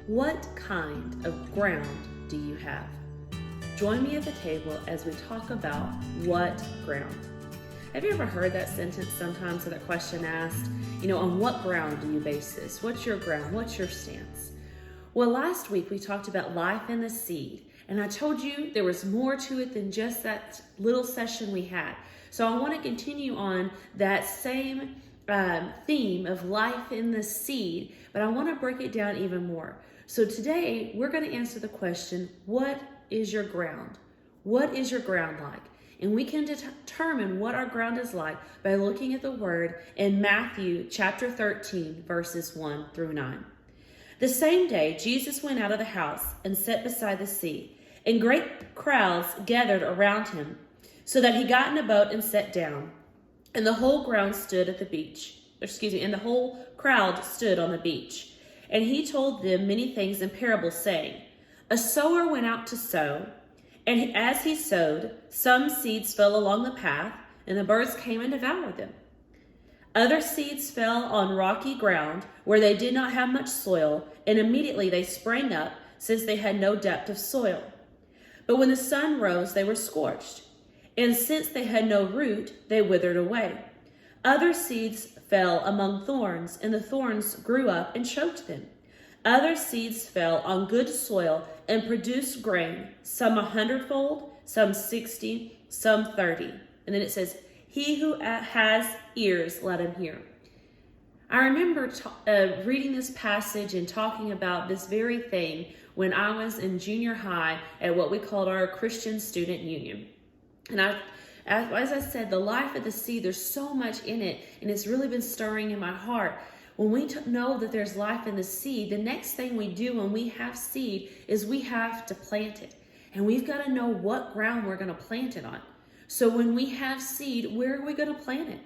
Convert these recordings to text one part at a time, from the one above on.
What kind of ground do you have? Join me at the table as we talk about what ground. Have you ever heard that sentence sometimes, or that question asked, on what ground do you base this? What's your ground? What's your stance? Well, last week we talked about life in the seed, and I told you there was more to it than just that little session we had. So I want to continue on that same theme of life in the seed, but I want to break it down even more. So today we're going to answer the question, what is your ground? What is your ground like? And we can determine what our ground is like by looking at the word in Matthew chapter 13, verses 1 through 9. The same day, Jesus went out of the house and sat beside the sea, and great crowds gathered around him, so that he got in a boat and sat down. And the whole crowd stood on the beach. And he told them many things in parables, saying, a sower went out to sow, and as he sowed, some seeds fell along the path, and the birds came and devoured them. Other seeds fell on rocky ground, where they did not have much soil, and immediately they sprang up, since they had no depth of soil. But when the sun rose, they were scorched, and since they had no root, they withered away. Other seeds fell among thorns, and the thorns grew up and choked them. Other seeds fell on good soil and produced grain, some 100-fold, some 60, some 30. And then it says, he who has ears, let him hear. I remember reading this passage and talking about this very thing when I was in junior high at what we called our Christian Student Union. And as I said, the life of the seed, there's so much in it, and it's really been stirring in my heart. When we know that there's life in the seed, the next thing we do when we have seed is we have to plant it. And we've got to know what ground we're going to plant it on. So when we have seed, where are we going to plant it?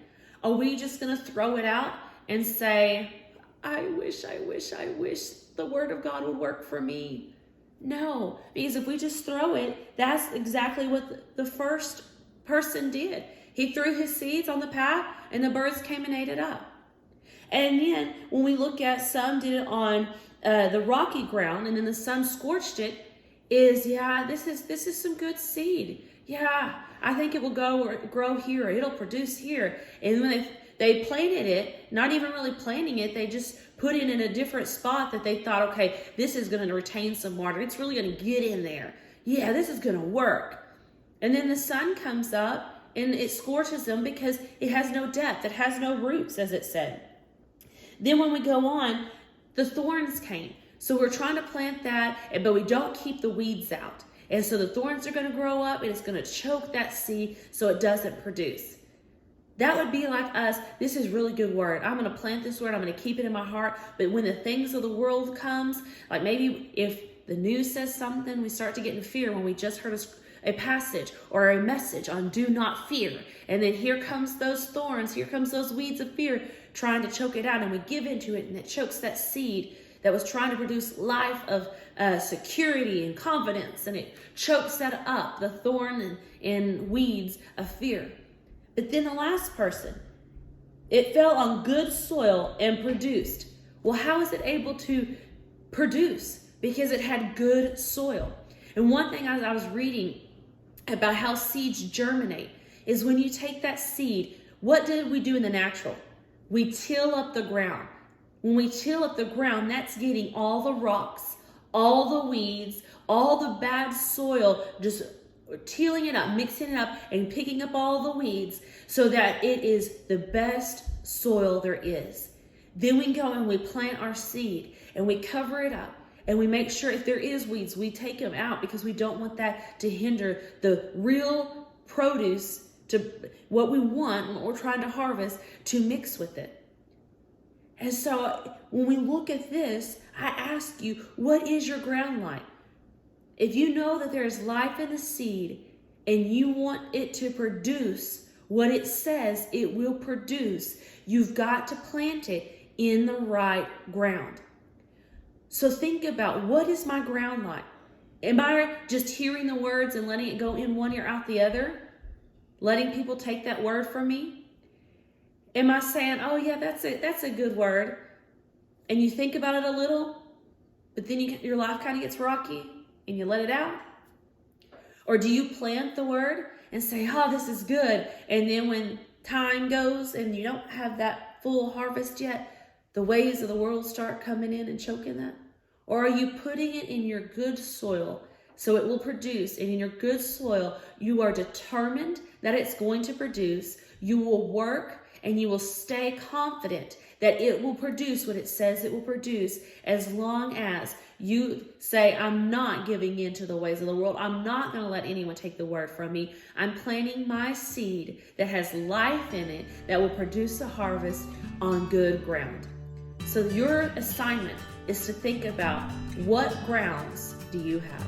Are we just going to throw it out and say, I wish the word of God would work for me? No, because if we just throw it, that's exactly what the first person did. He threw his seeds on the path, and the birds came and ate it up. And then when we look at some did it on the rocky ground, and then the sun scorched it, this is some good seed. Yeah, I think it will grow here. It'll produce here. And when they planted it, not even really planting it, they just put it in a different spot that they thought, okay, this is going to retain some water. It's really going to get in there. Yeah, this is going to work. And then the sun comes up and it scorches them because it has no depth. It has no roots, as it said. Then when we go on, the thorns came. So we're trying to plant that, but we don't keep the weeds out. And so the thorns are going to grow up, and it's going to choke that seed so it doesn't produce. That would be like us. This is really good word. I'm going to plant this word. I'm going to keep it in my heart. But when the things of the world comes, like maybe if the news says something, we start to get in fear when we just heard a passage or a message on do not fear. And then here comes those thorns. Here comes those weeds of fear trying to choke it out. And we give into it, and it chokes that seed that was trying to produce life of security and confidence. And it chokes that up, the thorn and weeds of fear. But then the last person, it fell on good soil and produced. Well, how is it able to produce? Because it had good soil. And one thing I was reading about how seeds germinate is when you take that seed, what did we do in the natural? We till up the ground. When we till up the ground, that's getting all the rocks, all the weeds, all the bad soil, just tilling it up, mixing it up, and picking up all the weeds so that it is the best soil there is. Then we go and we plant our seed and we cover it up. And we make sure if there is weeds, we take them out because we don't want that to hinder the real produce, to what we want, what we're trying to harvest, to mix with it. And so when we look at this, I ask you, what is your ground like? If you know that there is life in the seed and you want it to produce what it says it will produce, you've got to plant it in the right ground. So think about, what is my ground like? Am I just hearing the words and letting it go in one ear out the other? Letting people take that word from me? Am I saying, oh yeah, that's a good word, and you think about it a little, but then your life kind of gets rocky and you let it out? Or do you plant the word and say, oh, this is good, and then when time goes and you don't have that full harvest yet, the waves of the world start coming in and choking that? Or are you putting it in your good soil so it will produce? And in your good soil, you are determined that it's going to produce. You will work and you will stay confident that it will produce what it says it will produce, as long as you say, I'm not giving in to the ways of the world. I'm not going to let anyone take the word from me. I'm planting my seed that has life in it that will produce a harvest on good ground. So your assignment is to think about, what grounds do you have?